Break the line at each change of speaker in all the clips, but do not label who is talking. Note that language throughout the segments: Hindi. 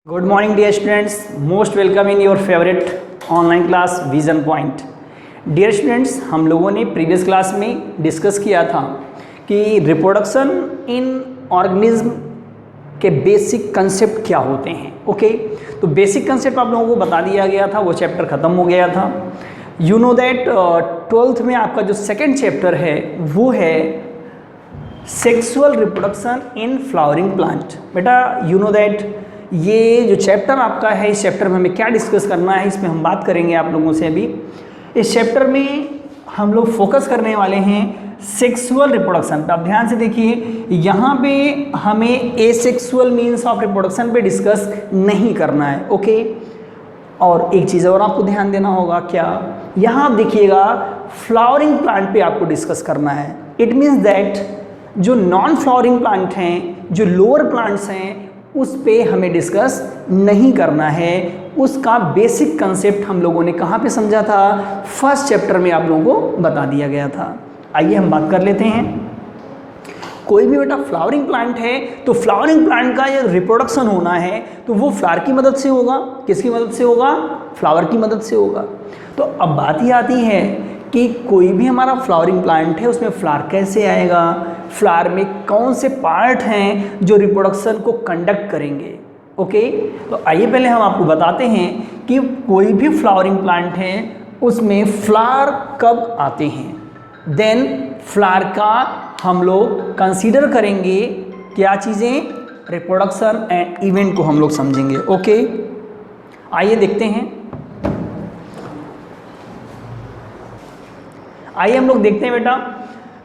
Good morning dear students, most welcome in your favourite online class vision point. Dear students, हम लोगों ने प्रीवियस क्लास में डिस्कस किया था कि रिप्रोडक्शन इन ऑर्गेनिज्म के बेसिक कंसेप्ट क्या होते हैं। ओके, तो बेसिक कंसेप्ट आप लोगों को बता दिया गया था, वो चैप्टर ख़त्म हो गया था। यू नो दैट 12th में आपका जो सेकेंड चैप्टर है वो है sexual reproduction in flowering plant. बेटा यू नो दैट ये जो चैप्टर आपका है, इस चैप्टर में हमें क्या डिस्कस करना है, इसमें हम बात करेंगे आप लोगों से। अभी इस चैप्टर में हम लोग फोकस करने वाले हैं सेक्सुअल रिप्रोडक्शन पे। आप ध्यान से देखिए, यहाँ पे हमें एसेक्सुअल मीन्स ऑफ रिप्रोडक्शन पे डिस्कस नहीं करना है। ओके, और एक चीज़ और आपको ध्यान देना होगा, क्या यहाँ आप देखिएगा फ्लावरिंग प्लांट पे आपको डिस्कस करना है। इट मीन्स दैट जो नॉन फ्लावरिंग प्लांट हैं, जो लोअर प्लांट्स हैं, उस पे हमें डिस्कस नहीं करना है। उसका बेसिक कंसेप्ट हम लोगों ने कहाँ पे समझा था, फर्स्ट चैप्टर में आप लोगों को बता दिया गया था। आइए हम बात कर लेते हैं। कोई भी बेटा फ्लावरिंग प्लांट है तो फ्लावरिंग प्लांट का ये रिप्रोडक्शन होना है तो वो फ्लावर की मदद से होगा। किसकी मदद से होगा? फ्लावर की मदद से होगा। तो अब बात ये आती है कि कोई भी हमारा फ्लावरिंग प्लांट है उसमें फ्लावर कैसे आएगा, फ्लावर में कौन से पार्ट हैं जो रिप्रोडक्शन को कंडक्ट करेंगे। ओके, तो आइए पहले हम आपको बताते हैं कि कोई भी फ्लावरिंग प्लांट है उसमें फ्लावर कब आते हैं। देन फ्लावर का हम लोग कंसीडर करेंगे क्या चीज़ें, रिप्रोडक्शन एंड इवेंट को हम लोग समझेंगे। ओके, आइए देखते हैं। आइए हम लोग देखते हैं बेटा।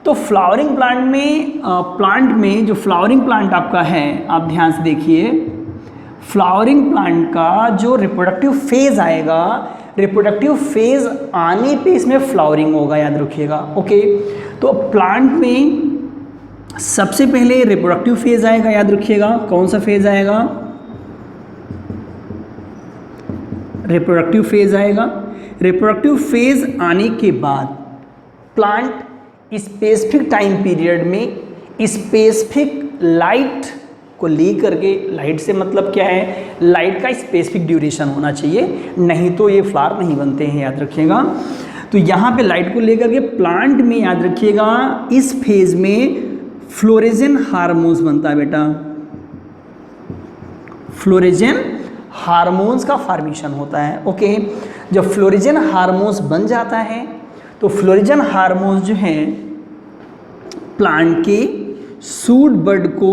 तो फ्लावरिंग प्लांट में जो फ्लावरिंग प्लांट आपका है, आप ध्यान से देखिए, फ्लावरिंग प्लांट का जो रिप्रोडक्टिव फेज आएगा, रिप्रोडक्टिव फेज आने पे इसमें फ्लावरिंग होगा, याद रखिएगा। ओके, तो प्लांट में सबसे पहले रिप्रोडक्टिव फेज आएगा, याद रखिएगा। कौन सा फेज आएगा? रिप्रोडक्टिव फेज आएगा। रिप्रोडक्टिव फेज आने के बाद प्लांट स्पेसिफिक टाइम पीरियड में स्पेसिफिक लाइट को लेकर के, लाइट से मतलब क्या है, लाइट का स्पेसिफिक ड्यूरेशन होना चाहिए, नहीं तो ये फ्लावर नहीं बनते हैं, याद रखिएगा। तो यहाँ पे लाइट को लेकर के प्लांट में, याद रखिएगा, इस फेज में फ्लोरेजन हार्मोन्स बनता है बेटा। फ्लोरेजन हार्मोन्स का फॉर्मेशन होता है। ओके, जब फ्लोरेजन हार्मोन्स बन जाता है तो फ्लोरेजन हार्मोन्स जो हैं प्लांट के सूट बड को,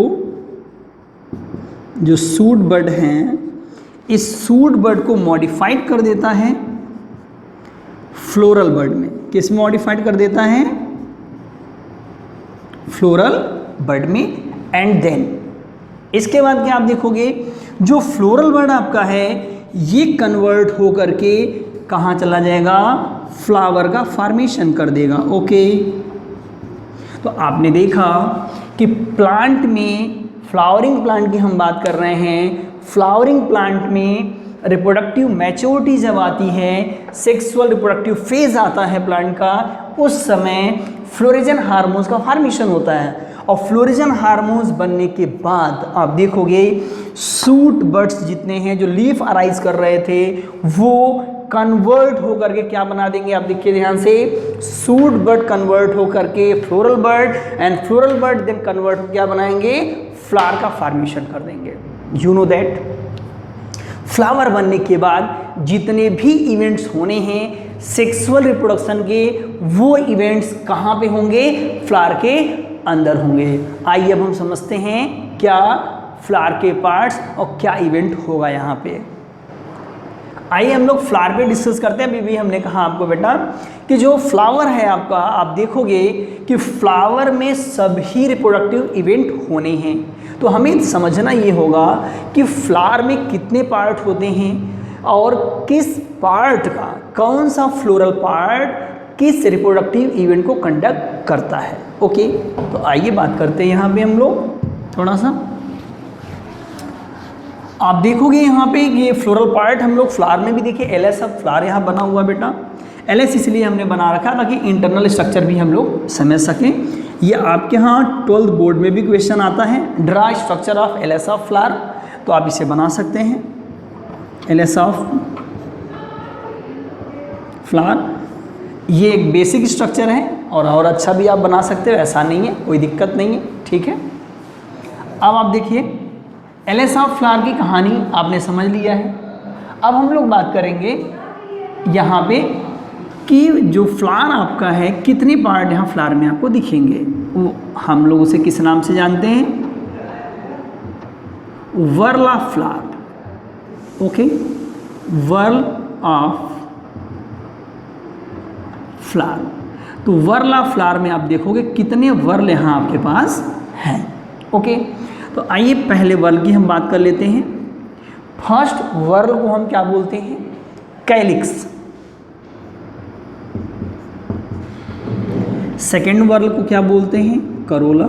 जो सूट बड हैं, इस सूट बड को मॉडिफाइड कर देता है फ्लोरल बड में। किस मॉडिफाइड कर देता है? फ्लोरल बड में। एंड देन इसके बाद क्या आप देखोगे, जो फ्लोरल बड आपका है ये कन्वर्ट हो करके कहाँ चला जाएगा? फ्लावर का फॉर्मेशन कर देगा। ओके, तो आपने देखा कि प्लांट में, फ्लावरिंग प्लांट की हम बात कर रहे हैं, फ्लावरिंग प्लांट में रिप्रोडक्टिव मैच्योरिटी जब आती है, सेक्सुअल रिप्रोडक्टिव फेज आता है प्लांट का, उस समय फ्लोरेजन हार्मोन्स का फॉर्मेशन होता है। और फ्लोरेजन हार्मोन्स बनने के बाद आप देखोगे सूट बड्स जितने हैं जो लीफ अराइज कर रहे थे वो कन्वर्ट हो करके क्या बना देंगे, आप देखिए ध्यान से, सूट बड कन्वर्ट हो करके floral bud, and floral bud then convert हो क्या बनाएंगे? फ्लावर का फॉर्मेशन कर देंगे। यू नो दैट फ्लावर बनने के बाद जितने भी इवेंट्स होने हैं सेक्सुअल रिप्रोडक्शन के, वो इवेंट्स कहाँ पे होंगे? फ्लावर के अंदर होंगे। आइए अब हम समझते हैं क्या फ्लावर के पार्ट्स और क्या इवेंट होगा यहाँ पे। आइए हम लोग फ्लावर पे डिस्कस करते हैं। अभी भी हमने कहा आपको बेटा कि जो फ्लावर है आपका, आप देखोगे कि फ्लावर में सभी रिप्रोडक्टिव इवेंट होने हैं। तो हमें समझना ये होगा कि फ्लावर में कितने पार्ट होते हैं और किस पार्ट का, कौन सा फ्लोरल पार्ट किस रिप्रोडक्टिव इवेंट को कंडक्ट करता है। ओके, तो आइए बात करते हैं यहाँ पे हम लोग थोड़ा सा। आप देखोगे यहाँ पे ये फ्लोरल पार्ट हम लोग फ्लावर में भी देखिए, एलएस अब फ्लावर यहाँ बना हुआ बेटा। एलएस इसलिए हमने बना रखा ताकि इंटरनल स्ट्रक्चर भी हम लोग समझ सकें। ये आपके यहाँ 12th बोर्ड में भी क्वेश्चन आता है, draw structure of LS of flower, तो आप इसे बना सकते हैं। LS of flower. ये एक बेसिक स्ट्रक्चर है और अच्छा भी आप बना सकते हो, ऐसा नहीं है, कोई दिक्कत नहीं है, ठीक है। अब आप देखिए एलएस ऑफ फ्लावर की कहानी आपने समझ लिया है। अब हम लोग बात करेंगे यहाँ पे कि जो फ्लावर आपका है कितने पार्ट यहाँ फ्लावर में आपको दिखेंगे, वो हम लोग उसे किस नाम से जानते हैं, whorl of flower. Okay, whorl of flower. तो वर्ल ऑफ फ्लावर में आप देखोगे कितने वर्ल यहाँ आपके पास हैं। ओके, तो आइए पहले वर्ल की हम बात कर लेते हैं। फर्स्ट वर्ल को हम क्या बोलते हैं, कैलिक्स। सेकेंड वर्ल को क्या बोलते हैं, करोला।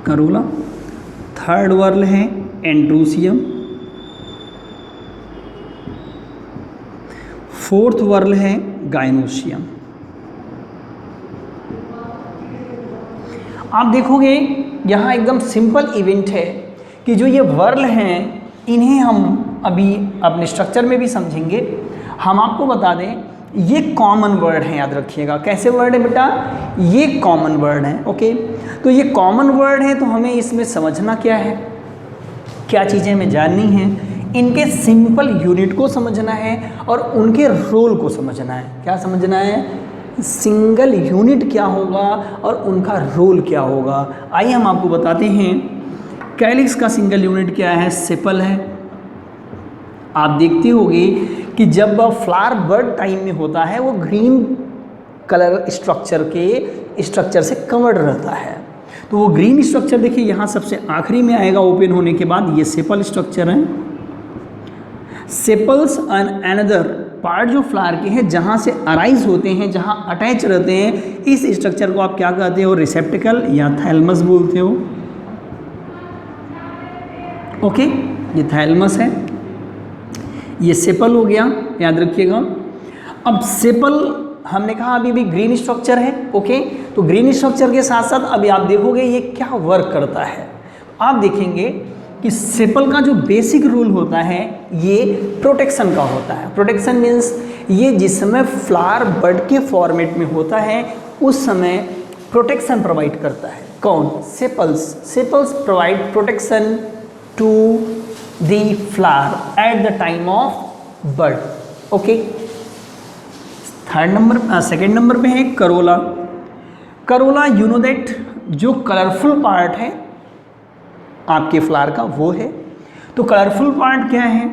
करोला। थर्ड वर्ल है एंड्रूसियम। फोर्थ वर्ल है गाइनोसियम। आप देखोगे यहाँ एकदम सिंपल इवेंट है कि जो ये वर्ल हैं इन्हें हम अभी अपने स्ट्रक्चर में भी समझेंगे। हम आपको बता दें ये कॉमन वर्ड है, याद रखिएगा। कैसे वर्ड है बेटा, ये कॉमन वर्ड है। ओके, तो ये कॉमन वर्ड है तो हमें इसमें समझना क्या है, क्या चीज़ें हमें जाननी हैं, इनके सिंपल यूनिट को समझना है और उनके रोल को समझना है। क्या समझना है, सिंगल यूनिट क्या होगा और उनका रोल क्या होगा। आइए हम आपको बताते हैं। कैलिक्स का सिंगल यूनिट क्या है, सेपल है। आप देखते होंगे कि जब फ्लावर बर्ड टाइम में होता है वो ग्रीन कलर स्ट्रक्चर से कवर्ड रहता है। तो वो ग्रीन स्ट्रक्चर देखिए यहाँ सबसे आखिरी में आएगा ओपन होने के बाद, ये सेपल स्ट्रक्चर है। सेपल्स एंड अनदर पार्ट जो फ्लावर के हैं जहाँ से अराइज होते हैं, जहाँ अटैच रहते हैं, इस स्ट्रक्चर को आप क्या कहते हो, रिसेप्टिकल या थैलमस बोलते हो। ओके, ये थैलमस है, ये सेपल हो गया, याद रखिएगा। अब सेपल हमने कहा अभी भी ग्रीन स्ट्रक्चर है। ओके, तो ग्रीन स्ट्रक्चर के साथ साथ अभी आप देखोगे ये क्या वर्क करता है। आप देखेंगे कि सेपल का जो बेसिक रूल होता है ये प्रोटेक्शन का होता है। प्रोटेक्शन मीन्स ये जिस समय फ्लावर बर्ड के फॉर्मेट में होता है उस समय प्रोटेक्शन प्रोवाइड करता है। कौन, sepals. Sepals provide protection to the flower at the time of bird. Okay, second number पे है corolla. Corolla you know that जो कलरफुल पार्ट है आपके फ्लावर का वो है। तो कलरफुल पार्ट क्या है,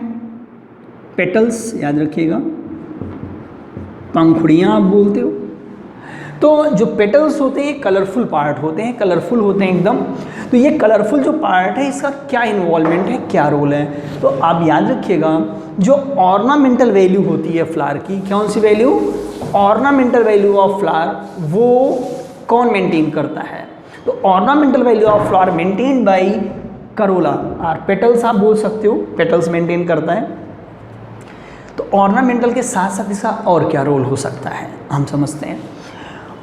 पेटल्स, याद रखिएगा, पंखुड़ियाँ आप बोलते हो। तो जो पेटल्स होते हैं कलरफुल पार्ट होते हैं, कलरफुल होते हैं एकदम। तो ये कलरफुल जो पार्ट है इसका क्या इन्वॉल्वमेंट है, क्या रोल है, तो आप याद रखिएगा जो ऑर्नामेंटल वैल्यू होती है फ्लावर की, कौन सी value, ornamental value of flower, वो कौन मेंटेन करता है। तो ornamental value of flower maintain by corolla और पेटल्स आप बोल सकते हो, पेटल्स मेंटेन करता है। तो ऑर्नामेंटल के साथ साथ इसका और क्या रोल हो सकता है हम समझते हैं।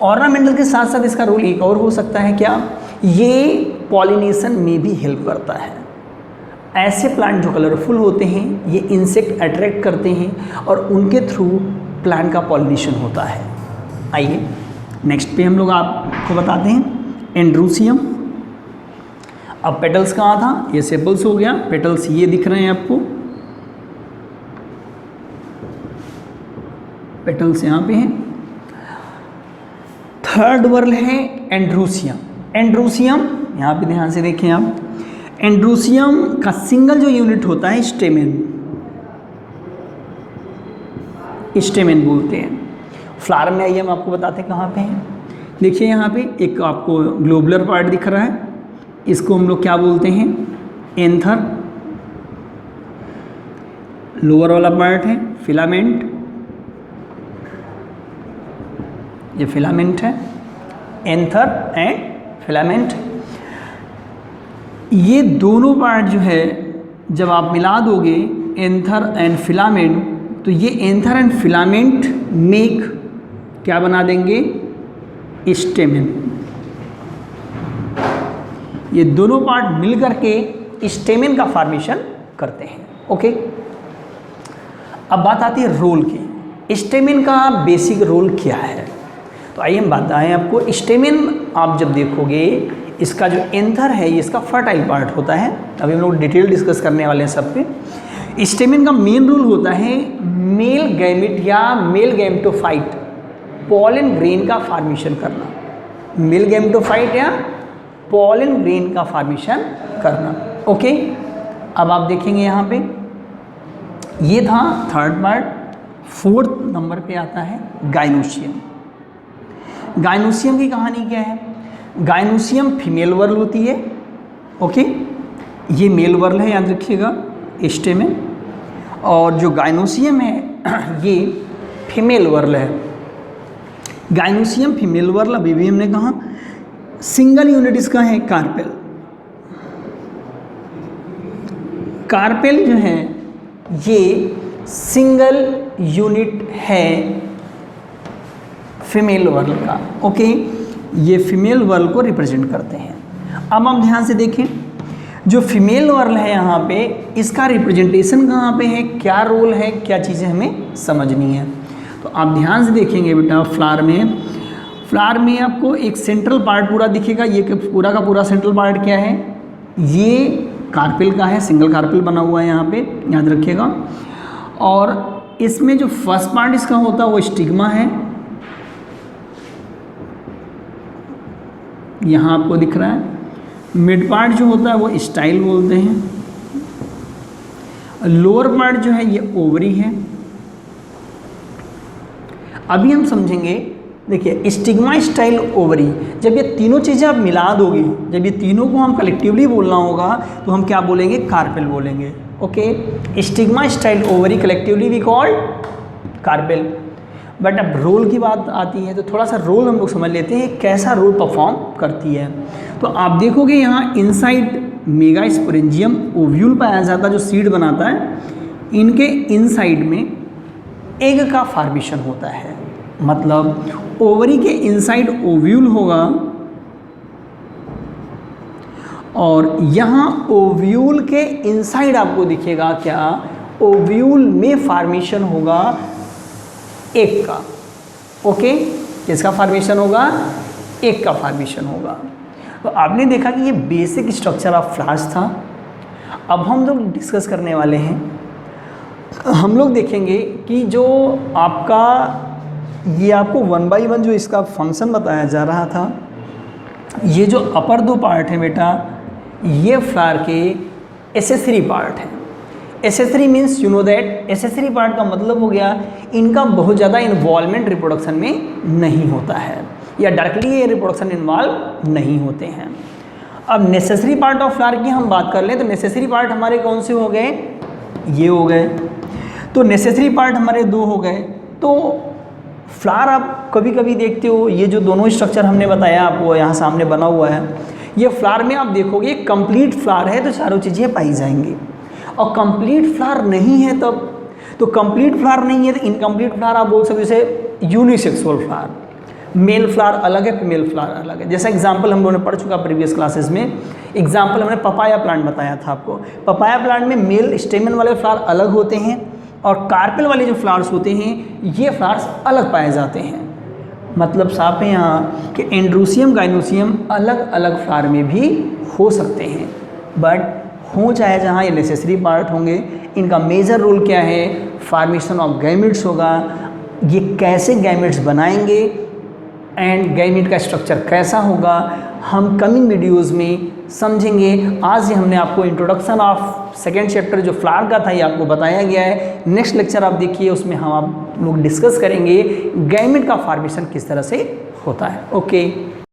ऑर्नामेंटल के साथ साथ इसका रोल एक और हो सकता है, क्या, ये पॉलिनेशन में भी हेल्प करता है। ऐसे प्लांट जो कलरफुल होते हैं ये इंसेक्ट अट्रैक्ट करते हैं और उनके थ्रू प्लांट का पॉलिनेशन होता है। आइए नेक्स्ट पे हम लोग आपको बताते हैं एंड्रूसियम। अब पेटल्स कहाँ था, ये सेपल्स हो गया, पेटल्स ये दिख रहे हैं आपको, पेटल्स यहाँ पे हैं। थर्ड वर्ल है एंड्रूसियम। एंड्रूसियम यहाँ पे ध्यान से देखें आप, एंड्रूसियम का सिंगल जो यूनिट होता है स्टेमेन, स्टेमेन बोलते हैं। फ्लावर में आइए हम आपको बताते हैं कहाँ पे हैं। देखिए यहाँ पे एक आपको ग्लोबुलर पार्ट दिख रहा है, इसको हम लोग क्या बोलते हैं, एंथर। लोअर वाला पार्ट है फिलामेंट, ये फिलामेंट है, एंथर एंड फिलामेंट। ये दोनों पार्ट जो है जब आप मिला दोगे एंथर एंड फिलामेंट, तो ये एंथर एंड फिलामेंट मेक क्या बना देंगे, स्टेमेन। ये दोनों पार्ट मिल करके स्टेमेन का फॉर्मेशन करते हैं। ओके, अब बात आती है रोल की। स्टेमेन का बेसिक रोल क्या है, तो आइए हम बताएं आपको। स्टेमेन आप जब देखोगे, इसका जो एंथर है ये इसका फर्टाइल पार्ट होता है। अभी हम लोग डिटेल डिस्कस करने वाले हैं सब पे। स्टेमेन का मेन रोल होता है मेल गैमेट या मेल गैमेटोफाइट पॉलन ग्रेन का फॉर्मेशन करना। मेल गैमेटोफाइट या पॉलन ग्रेन का फॉर्मेशन करना। ओके, अब आप देखेंगे यहाँ पे ये था थर्ड पार्ट। फोर्थ नंबर पे आता है गाइनोसियम। गाइनोसियम की कहानी क्या है? गाइनोसियम फीमेल वर्ल होती है। ओके, ये मेल वर्ल है, याद रखिएगा स्टेमेन। और जो गाइनोसियम है ये फीमेल वर्ल है। गाइनोसियम फीमेल वर्ल, अभी भी हमने कहा सिंगल यूनिट इसका है कार्पेल। कार्पेल जो है ये सिंगल यूनिट है फीमेल वर्ल का। ओके, ये फीमेल वर्ल को रिप्रेजेंट करते हैं। अब हम ध्यान से देखें, जो फीमेल वर्ल है यहाँ पे, इसका रिप्रेजेंटेशन कहाँ पे है, क्या रोल है, क्या चीज़ें हमें समझनी है। तो आप ध्यान से देखेंगे बेटा, फ्लावर में आपको एक सेंट्रल पार्ट पूरा दिखेगा। ये पूरा का पूरा सेंट्रल पार्ट क्या है, ये कार्पेल का है, सिंगल कार्पेल बना हुआ है यहाँ पे, याद रखिएगा। और इसमें जो फर्स्ट पार्ट इसका होता है वो स्टिग्मा है, यहाँ आपको दिख रहा है। मिड पार्ट जो होता है वो स्टाइल बोलते हैं। लोअर पार्ट जो है ये ओवरी है। अभी हम समझेंगे, देखिए स्टिग्मा, स्टाइल, ओवरी, जब ये तीनों चीज़ें आप मिला दोगे, जब ये तीनों को हम कलेक्टिवली बोलना होगा तो हम क्या बोलेंगे, कार्पेल बोलेंगे। Okay, stigma, style, ovary collectively we called carpel. But अब रोल की बात आती है तो थोड़ा सा रोल हम लोग समझ लेते हैं कैसा रोल परफॉर्म करती है। तो आप देखोगे यहाँ इनसाइड मेगास्पोरेंजियम ओव्यूल पाया जाता है जो सीड बनाता है। इनके इनसाइड में एग का फॉर्मेशन होता है, मतलब ओवरी के इनसाइड ओव्यूल होगा और यहाँ ओव्यूल के इनसाइड आपको दिखेगा क्या, ओव्यूल में फॉर्मेशन होगा एग का। ओके, किसका फॉर्मेशन होगा, एग का फॉर्मेशन होगा। तो आपने देखा कि ये बेसिक स्ट्रक्चर ऑफ फ्लावर्स था। अब हम लोग डिस्कस करने वाले हैं, हम लोग देखेंगे कि जो आपका ये आपको 1 by 1 जो इसका फंक्शन बताया जा रहा था, ये जो अपर दो पार्ट है बेटा, ये फ्लावर के एसेसरी पार्ट है। Accessory means you know that, accessory part का मतलब हो गया इनका बहुत ज़्यादा इन्वॉल्वमेंट रिप्रोडक्शन में नहीं होता है, या डायरेक्टली ये रिप्रोडक्शन इन्वॉल्व नहीं होते हैं। अब नेसेसरी पार्ट ऑफ फ्लावर की हम बात कर लें तो नेसेसरी पार्ट हमारे कौन से हो गए, ये हो गए। तो नेसेसरी पार्ट हमारे 2 हो गए। तो फ्लावर आप कभी कभी देखते हो, ये जो दोनों स्ट्रक्चर हमने बताया आपको यहाँ सामने बना हुआ है, ये फ्लावर में आप देखोगे कंप्लीट फ्लावर है तो चारों चीज़ें पाई जाएंगी। और कंप्लीट फ्लावर नहीं है तब, तो कंप्लीट फ्लावर नहीं है तो इनकम्प्लीट फ्लावर आप बोल सकते हो, जैसे यूनिसेक्सुअल फ्लावर, मेल फ्लावर अलग है, फीमेल फ्लावर अलग है। जैसा एग्जांपल हम लोगों ने पढ़ चुका प्रीवियस क्लासेस में, एग्जांपल हमने पपाया प्लांट बताया था आपको। पपाया प्लांट में मेल स्टेमन वाले फ्लावर अलग होते हैं और कार्पेल वाले जो फ्लावर्स होते हैं ये फ्लावर्स अलग पाए जाते हैं। मतलब साफ है यहाँ कि एंड्रोसियम, गाइनोसियम अलग अलग फ्लावर में भी हो सकते हैं, बट हो चाहे जहाँ ये नेसेसरी पार्ट होंगे। इनका मेजर रोल क्या है, फॉर्मेशन ऑफ गैमेट्स होगा, ये कैसे गैमेट्स बनाएंगे एंड गैमेट का स्ट्रक्चर कैसा होगा, हम कमिंग वीडियोस में समझेंगे। आज ही हमने आपको इंट्रोडक्शन ऑफ सेकेंड चैप्टर जो फ्लावर का था ये आपको बताया गया है। नेक्स्ट लेक्चर आप देखिए, उसमें हम आप लोग डिस्कस करेंगे गैमेट का फॉर्मेशन किस तरह से होता है। ओके।